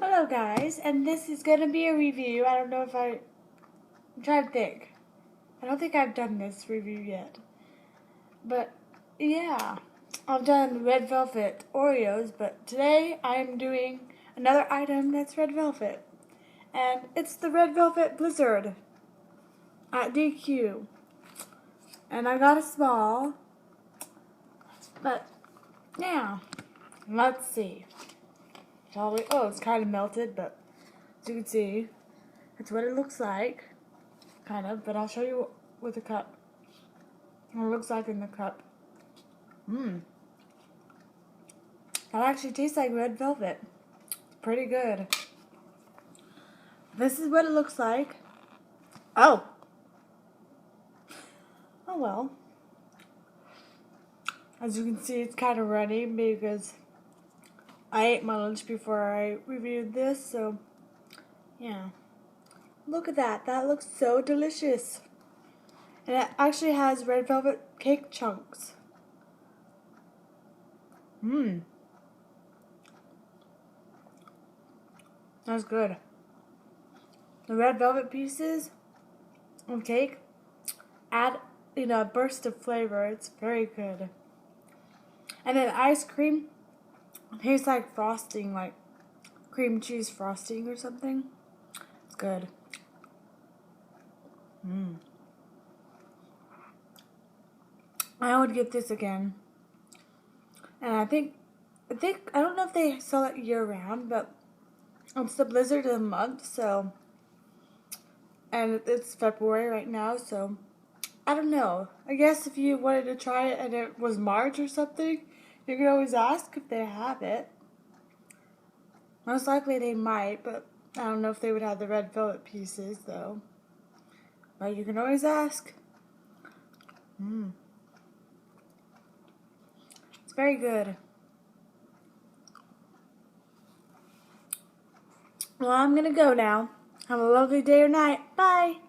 Hello guys, and this is gonna be a review. I don't know if I'm trying to think. I don't think I've done this review yet. But yeah, I've done red velvet Oreos, but today I'm doing another item that's red velvet. And it's the red velvet blizzard at DQ. And I got a small, but yeah, let's see. Shall we? Oh, it's kind of melted, but as you can see, that's what it looks like. Kind of, but I'll show you with a cup. What it looks like in the cup. That actually tastes like red velvet. It's pretty good. This is what it looks like. Oh well. As you can see, it's kind of runny because I ate my lunch before I reviewed this, so yeah. Look at that. That looks so delicious. And it actually has red velvet cake chunks. That's good. The red velvet pieces of cake add, a burst of flavor. It's very good. And then ice cream tastes like frosting, like cream cheese frosting or something. It's good. I would get this again. And I think I don't know if they sell it year round, but it's the blizzard of the month, so, and it's February right now, so I don't know. I guess if you wanted to try it and it was March or something, you could always ask if they have it. Most likely they might, but I don't know if they would have the red velvet pieces though. But you can always ask. It's very good. Well, I'm gonna go now. Have a lovely day or night. Bye.